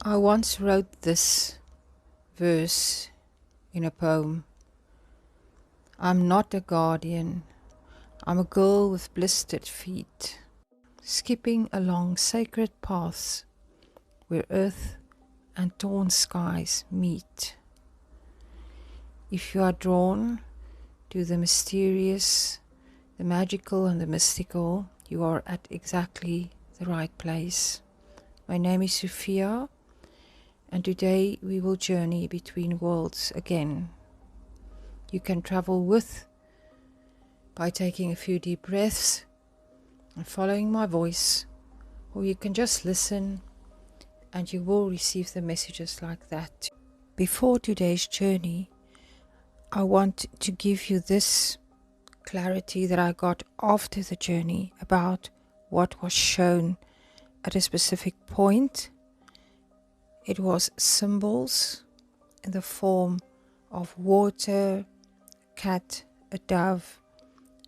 I once wrote this verse in a poem. I'm not a guardian. I'm a girl with blistered feet, skipping along sacred paths where earth and torn skies meet. If you are drawn to the mysterious, the magical and the mystical, you are at exactly the right place. My name is Sophia, and today we will journey between worlds again. You can travel with by taking a few deep breaths and following my voice, or you can just listen and you will receive the messages like that. Before today's journey, I want to give you this clarity that I got after the journey about what was shown at a specific point. It was symbols in the form of water, a cat, a dove,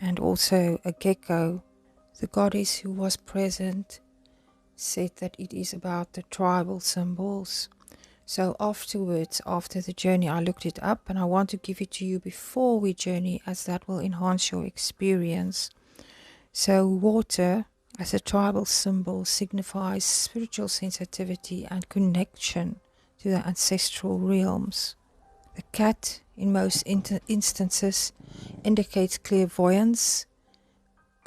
and also a gecko. The goddess who was present said that it is about the tribal symbols. So afterwards, after the journey, I looked it up and I want to give it to you before we journey, as that will enhance your experience. So water as a tribal symbol signifies spiritual sensitivity and connection to the ancestral realms. The cat, in most instances, indicates clairvoyance,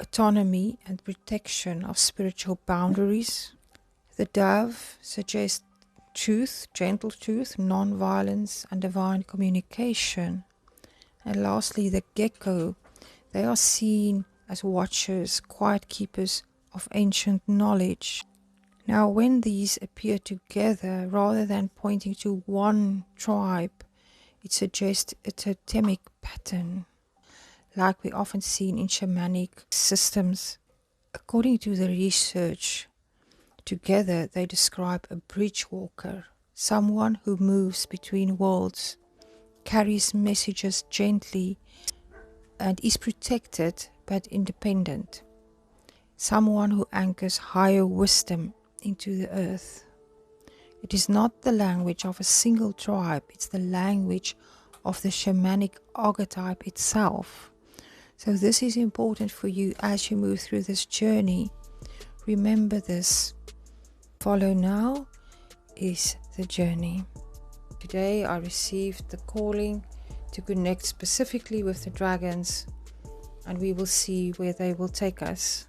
autonomy and protection of spiritual boundaries. The dove suggests truth, gentle truth, non-violence and divine communication. And lastly, the gecko, they are seen as watchers, quiet keepers of ancient knowledge. Now, when these appear together, rather than pointing to one tribe, it suggests a totemic pattern, like we often see in shamanic systems. According to the research, together they describe a bridge walker, someone who moves between worlds, carries messages gently, and is protected but independent. Someone who anchors higher wisdom into the earth. It is not the language of a single tribe, it's the language of the shamanic archetype itself. So this is important for you as you move through this journey. Remember this. Follow now is the journey. Today I received the calling to connect specifically with the dragons, and we will see where they will take us.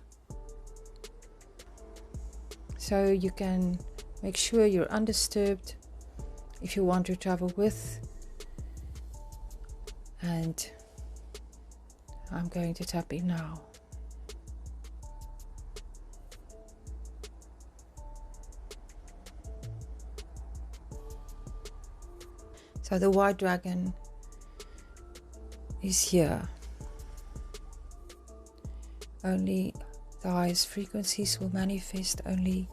So you can make sure you're undisturbed if you want to travel with. And I'm going to tap in now. So the white dragon is here. Only the highest frequencies will manifest, only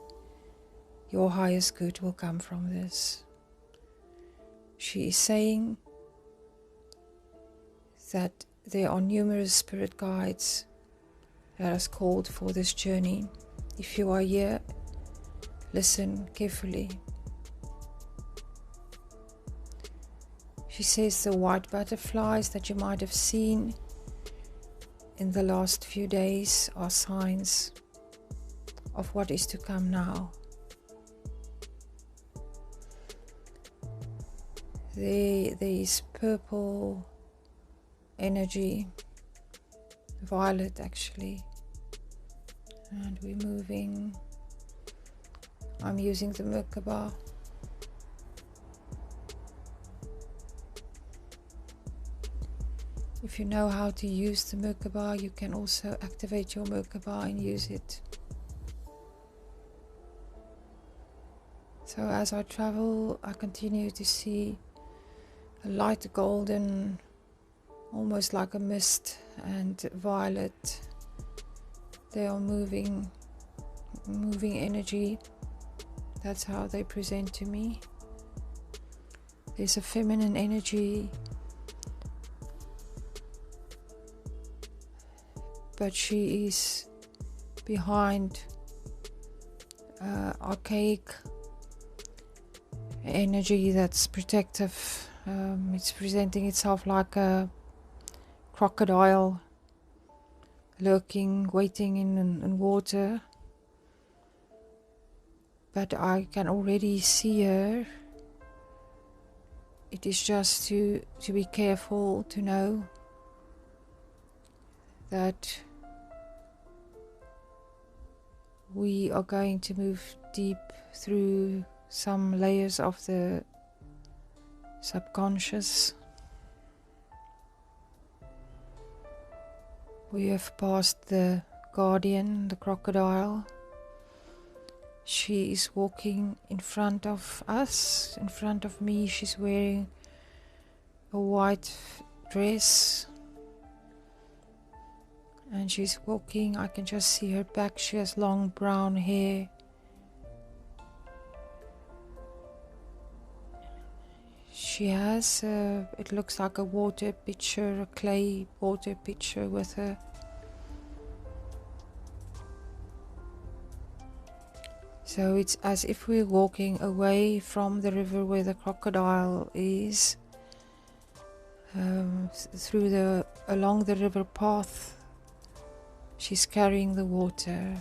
your highest good will come from this. She is saying that there are numerous spirit guides that are called for this journey. If you are here, listen carefully. She says the white butterflies that you might have seen in the last few days are signs of what is to come now. There is purple energy, violet actually, and we're moving. I'm using the Merkaba. If you know how to use the Merkaba, you can also activate your Merkaba and use it. So as I travel, I continue to see a light golden, almost like a mist, and violet. They are moving energy. That's how they present to me. There's a feminine energy, but she is behind archaic energy that's protective. It's presenting itself like a crocodile lurking, waiting in water. But I can already see her. It is just to be careful, to know that we are going to move deep through some layers of the subconscious. We have passed the guardian, the crocodile. She is walking in front of us, in front of me. She's wearing a white dress. And she's walking, I can just see her back. She has long brown hair. She has, it looks like a water pitcher, a clay water pitcher with her. So it's as if we're walking away from the river where the crocodile is, along the river path. She's carrying the water.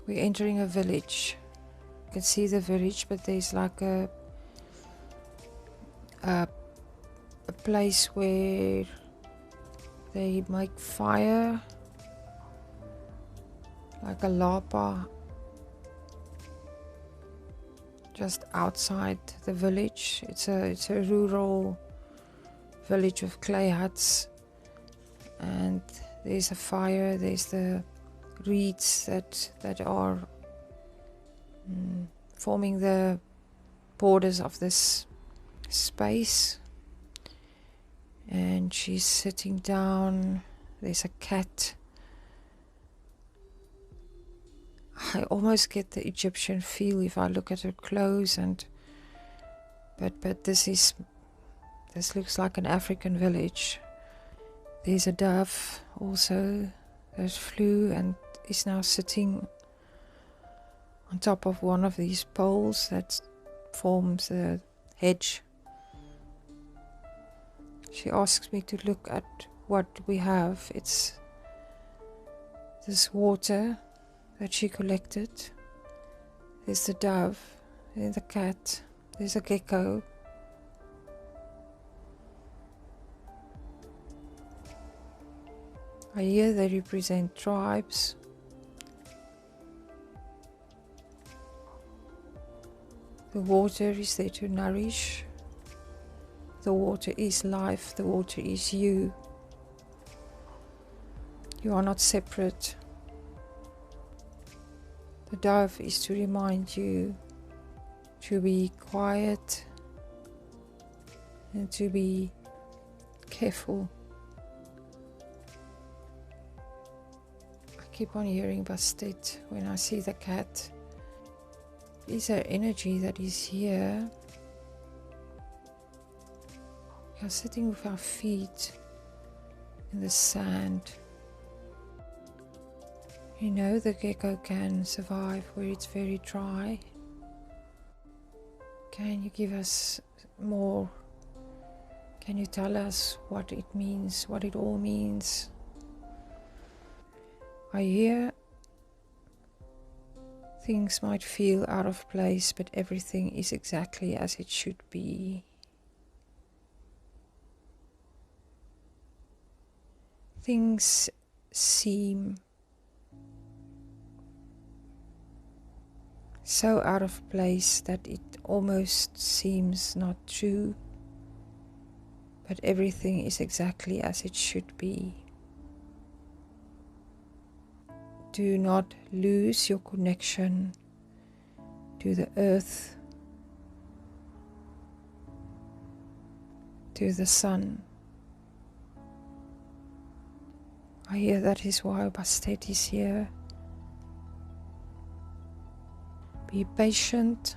We're entering a village. You can see the village, but there's like a place where they make fire, like a lapa, just outside the village. It's a rural village with clay huts, and there's a fire. There's the reeds that are forming the borders of this space. And she's sitting down. There's a cat. I almost get the Egyptian feel if I look at her clothes, but this looks like an African village. There's a dove also that flew and is now sitting on top of one of these poles that forms a hedge. She asks me to look at what we have. It's this water that she collected. There's the dove, there's the cat, there's a gecko. I hear they represent tribes. The water is there to nourish. The water is life. The water is you. You are not separate. The dove is to remind you to be quiet and to be careful. I keep on hearing Bastet when I see the cat. Is there energy that is here? We are sitting with our feet in the sand. You know the gecko can survive where it's very dry. Can you give us more? Can you tell us what it means, what it all means? I hear things might feel out of place, but everything is exactly as it should be. Things seem so out of place that it almost seems not true, but everything is exactly as it should be. Do not lose your connection to the earth, to the sun. I hear that is why Bastet is here. Be patient.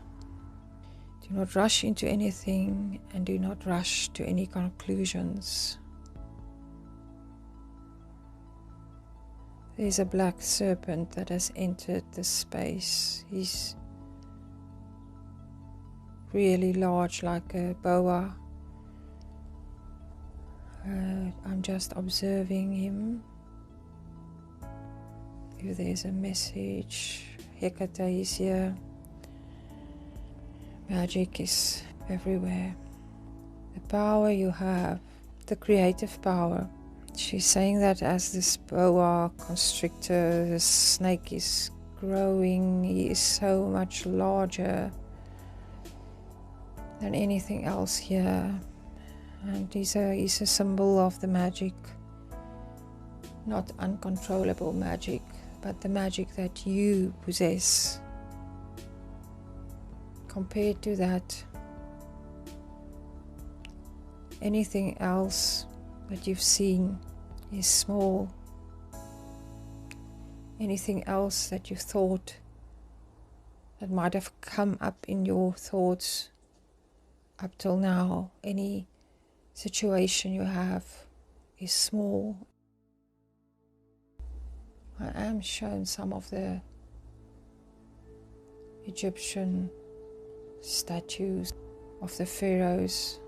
Do not rush into anything and do not rush to any conclusions. There's a black serpent that has entered this space. He's really large, like a boa. I'm just observing him. If there's a message, Hecate is here. Magic is everywhere. The power you have, the creative power. She's saying that as this boa constrictor, the snake is growing, he is so much larger than anything else here. And he's a symbol of the magic, not uncontrollable magic, but the magic that you possess. Compared to that, anything else that you've seen is small. Anything else that you thought that might have come up in your thoughts up till now, any situation you have is small. I am shown some of the Egyptian statues of the pharaohs,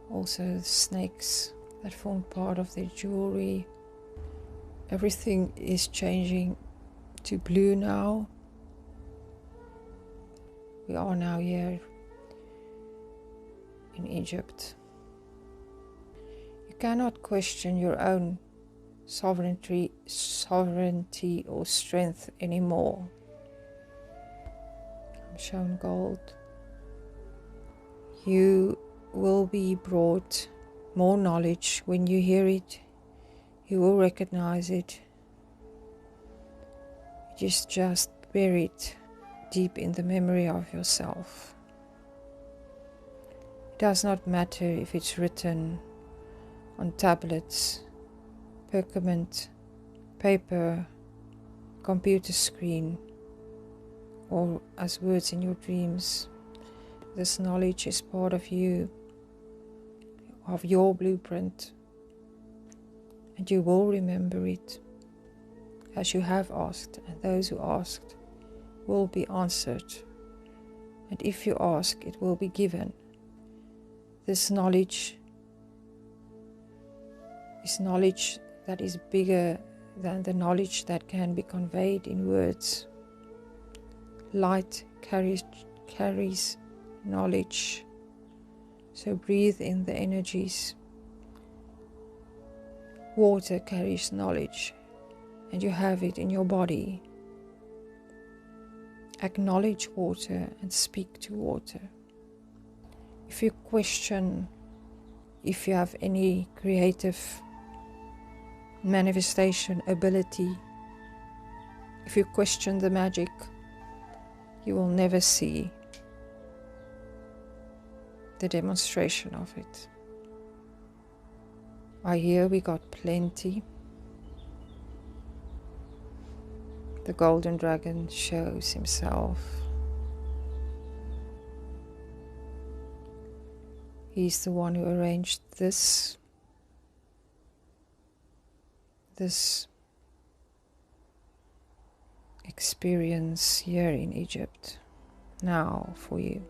also the snakes that formed part of their jewelry. Everything is changing to blue now. We are now here in Egypt. You cannot question your own sovereignty or strength anymore. I'm shown gold. You will be brought more knowledge. When you hear it, you will recognize it. It is just buried deep in the memory of yourself. It does not matter if it's written on tablets, pergament, paper, computer screen, or as words in your dreams. This knowledge is part of you, of your blueprint, and you will remember it as you have asked, and those who asked will be answered, and if you ask, it will be given. This knowledge is knowledge that is bigger than the knowledge that can be conveyed in words. Light carries knowledge, so breathe in the energies. Water carries knowledge, and you have it in your body. Acknowledge water and speak to water. If you question if you have any creative manifestation ability, if you question the magic, you will never see the demonstration of it. I hear we got plenty. The golden dragon shows himself. He's the one who arranged this experience here in Egypt now for you.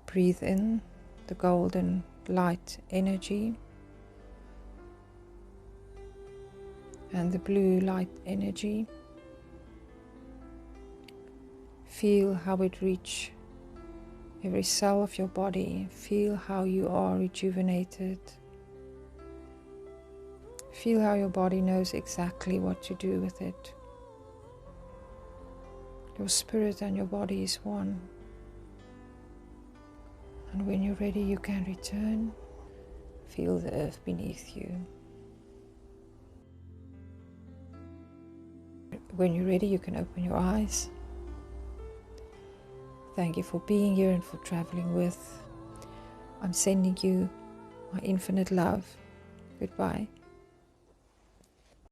Breathe in the golden light energy and the blue light energy. Feel how it reaches every cell of your body. Feel how you are rejuvenated. Feel how your body knows exactly what to do with it. Your spirit and your body is one. And when you're ready, you can return. Feel the earth beneath you. When you're ready, you can open your eyes. Thank you for being here and for traveling with. I'm sending you my infinite love. Goodbye.